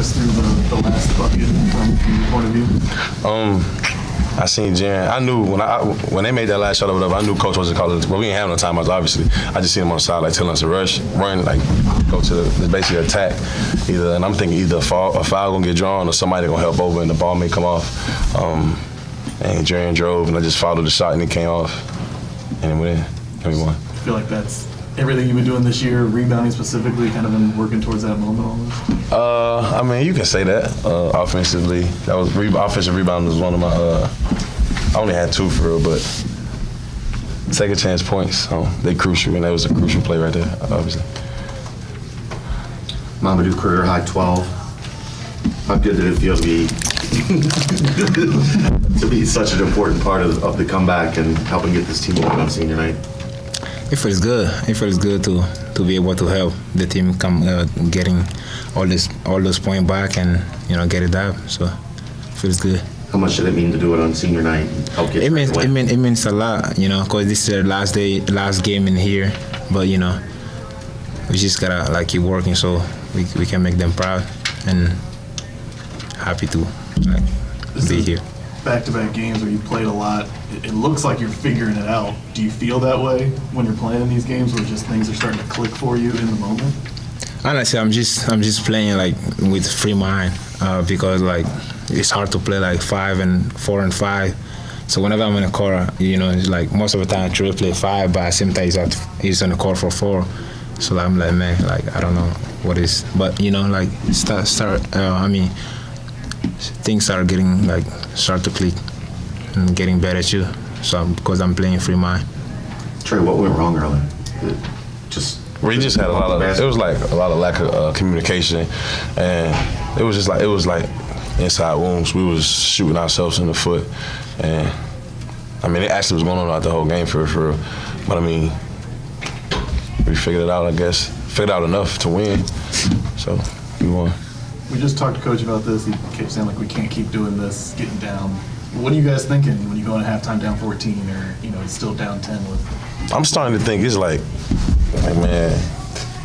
us through the last bucket from your point of view? I seen Diarra. I knew when they made that last shot or whatever, I knew Coach wasn't calling it. Well, we didn't have no timeouts, obviously. I just seen him on the side, like telling us to rush, run, like go to the basically attack. And I'm thinking either a foul gonna get drawn or somebody gonna help over and the ball may come off. And Diarra drove, and I just followed the shot and it came off, and it went in, and we won. I feel like that's everything you've been doing this year, rebounding specifically, kind of been working towards that moment almost? I mean, you can say that. Offensively, that was offensive rebound was one of my. I only had 2 for real, but second chance points, they crucial, and that was a crucial play right there, obviously. Mamoudou career high 12. How good did it feel to be such an important part of the comeback and helping get this team going on senior night? It feels good. It feels good to be able to help the team come getting all those points back and get it up. So it feels good. How much did it mean to do it on senior night? Help get it means a lot, because this is our last game in here. But we just gotta keep working so we can make them proud and happy to be here. Back-to-back games where you played a lot, it looks like you're figuring it out. Do you feel that way when you're playing in these games where just things are starting to click for you in the moment? Honestly, I'm just playing with free mind because it's hard to play 5 and 4 and 5. So whenever I'm in the court, it's most of the time I try to play 5, but at the same time he's on the court for 4. So I'm like, man, I don't know what is, but things are getting start to click and getting better too. So because I'm playing free mind. Trey, what went wrong early? We just had a lot of. It was a lot of lack of communication, and it was like inside wounds. We was shooting ourselves in the foot, and I mean it actually was going on throughout the whole game for real. But I mean, we figured it out. I guess figured out enough to win, so we won. We just talked to Coach about this. He kept saying we can't keep doing this, getting down. What are you guys thinking when you go into halftime down 14 or it's still down 10 with? I'm starting to think it's like man,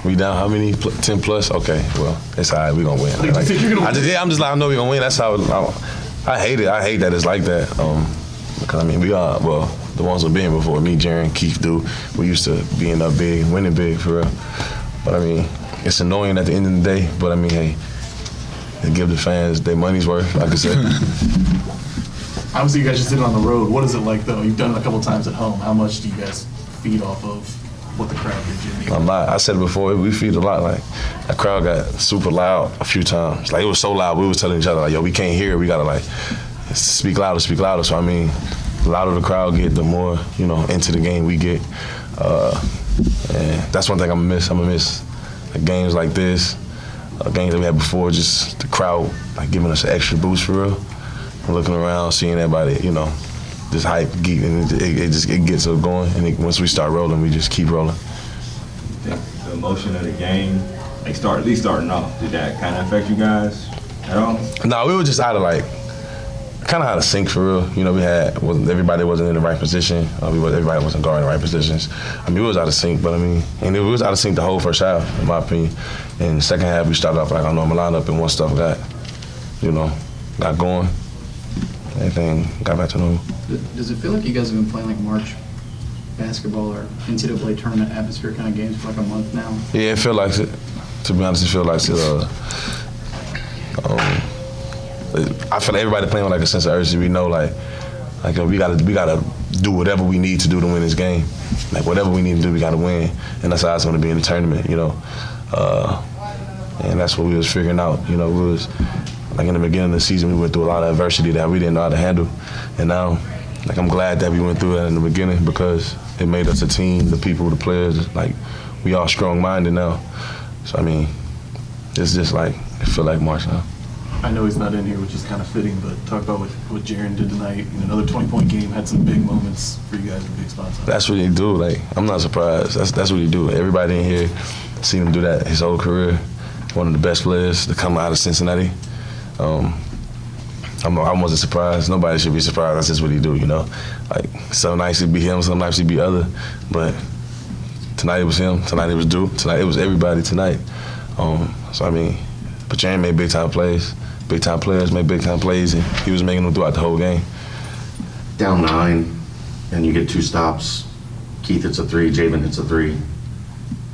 we down how many? 10 plus? Okay, well it's all right. We gonna win. I'm just I know we gonna win. That's how I hate it. I hate that it's like that. Because I mean we are the ones who've been before me, Diarra and Keith do. We used to being up big, winning big for real. But I mean it's annoying at the end of the day. But I mean hey. And give the fans their money's worth, like I said. Obviously, you guys just did it on the road. What is it like, though? You've done it a couple times at home. How much do you guys feed off of what the crowd gives you? A lot. I said it before, we feed a lot. That crowd got super loud a few times. It was so loud, we was telling each other, yo, we can't hear it. We gotta, speak louder, speak louder. So, I mean, the louder the crowd get, the more, into the game we get. And that's one thing I'm gonna miss. I'm gonna miss games like this. Games that we had before, just the crowd giving us an extra boost for real. I'm looking around, seeing everybody, just hype, geek, and it gets us going. And once we start rolling, we just keep rolling. The emotion of the game, at least starting off, did that kind of affect you guys at all? No, we were just out of kind of out of sync for real. Everybody wasn't in the right position. Everybody wasn't guarding the right positions. I mean, we was out of sync, but and it was out of sync the whole first half, in my opinion. In the second half, we started off our normal lineup, and once stuff got going, everything got back to normal. Does it feel like you guys have been playing March basketball or NCAA tournament atmosphere kind of games for a month now? Yeah, it feel like it. To be honest, it feel like it. I feel like everybody playing with a sense of urgency. We know we gotta do whatever we need to do to win this game. Whatever we need to do, we gotta win, and that's how it's gonna be in the tournament. And that's what we was figuring out. We was in the beginning of the season, we went through a lot of adversity that we didn't know how to handle, and now I'm glad that we went through that in the beginning because it made us a team, the people, the players. We all strong-minded now. So I mean, it's just it feel like March now. I know he's not in here, which is kind of fitting, but talk about what Diarra did tonight. Another 20-point game, had some big moments for you guys in big spots. That's what he do. I'm not surprised. That's what he do. Everybody in here seen him do that his whole career. One of the best players to come out of Cincinnati. I wasn't surprised. Nobody should be surprised. That's just what he do, Some nights it'd be him, some nights it'd be other. But tonight it was him. Tonight it was Duke. Tonight it was everybody tonight. So I mean, But Jane made big time plays. Big time players make big time plays, and he was making them throughout the whole game. Down 9, and you get 2 stops. Keith hits a 3, Javen hits a 3.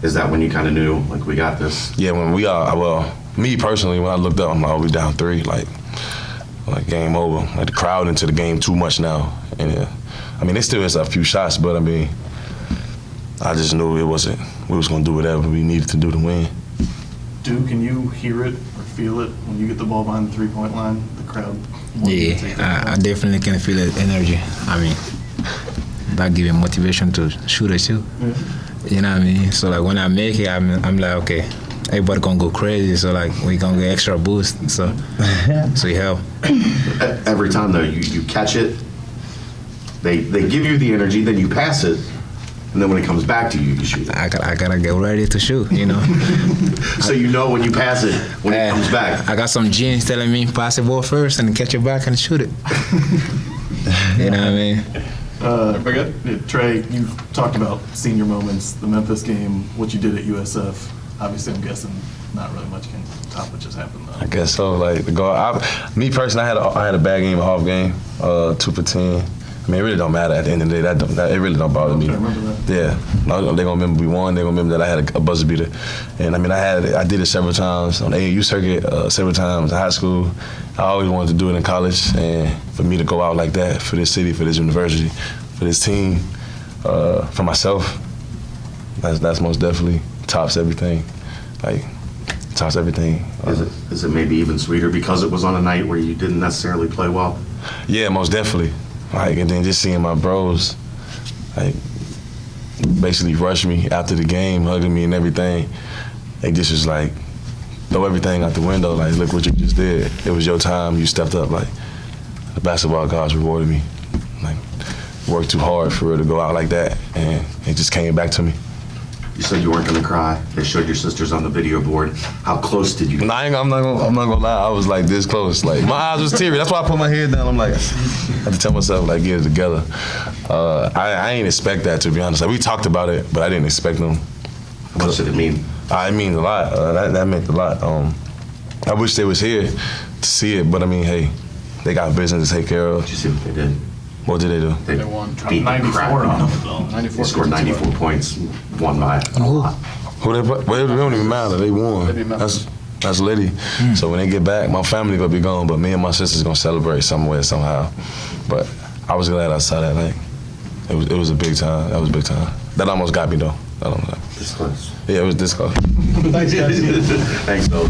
Is that when you kind of knew, like, we got this? Yeah, when we are, well, me personally, when I looked up, I'm like, oh, we down 3, like game over. Like the crowd into the game too much now, and I mean, it still is a few shots, but I mean, I just knew we was gonna do whatever we needed to do to win. Duke, can you hear it or feel it when you get the ball behind the 3-point line? The crowd. Yeah, I definitely can feel the energy. I mean, that gives me motivation to shoot it too. Yeah. You know what I mean? So like when I make it, I'm like, okay, everybody gonna go crazy. So like we gonna get extra boost. So it help. Every time, though, you catch it, they give you the energy, then you pass it, and then when it comes back to you, you shoot it. I gotta get ready to shoot, you know. So you know when you pass it, when it comes back. I got some genes telling me pass the ball first and catch it back and shoot it. You know what I mean? Trey, you've talked about senior moments, the Memphis game, what you did at USF. Obviously, I'm guessing not really much can top what just happened, though. I guess so. Like me personally, I had a bad game, a half game, 2 for 10. I mean, it really don't matter at the end of the day. That it really don't bother me. I remember that. Yeah, no, they gonna remember we won. They gonna remember that I had a buzzer beater, and I mean, I did it several times on the AAU circuit, several times in high school. I always wanted to do it in college, and for me to go out like that for this city, for this university, for this team, for myself, that's most definitely tops everything. Like tops everything. Is it maybe even sweeter because it was on a night where you didn't necessarily play well? Yeah, most definitely. Like, and then just seeing my bros, like, basically rush me after the game, hugging me and everything. They just was like, throw everything out the window. Like, look what you just did. It was your time. You stepped up. Like, the basketball gods rewarded me. Like, worked too hard for it to go out like that, and it just came back to me. You said you weren't gonna cry. They showed your sisters on the video board. How close did you get? Nah, I'm not gonna lie. I was like this close. Like my eyes was teary. That's why I put my head down. I'm like, I had to tell myself like get it together. I ain't expect that, to be honest. Like we talked about it, but I didn't expect them. What does it mean? It means a lot. That meant a lot. I wish they was here to see it, but I mean, hey, they got business to take care of. Did you see what they did? What did they do? They won. beat the crap out of them. 94. They scored 94 points, won by a lot. Who they play? Well, it don't even matter. They won. They beat Memphis. That's Liddy. So when they get back, my family gonna be gone, but me and my sister's gonna celebrate somewhere, somehow. But I was glad I saw that. Like, it was a big time. That was a big time. That almost got me though. I don't know. This close. Yeah, it was this close. Thanks, guys. Thanks, Bill.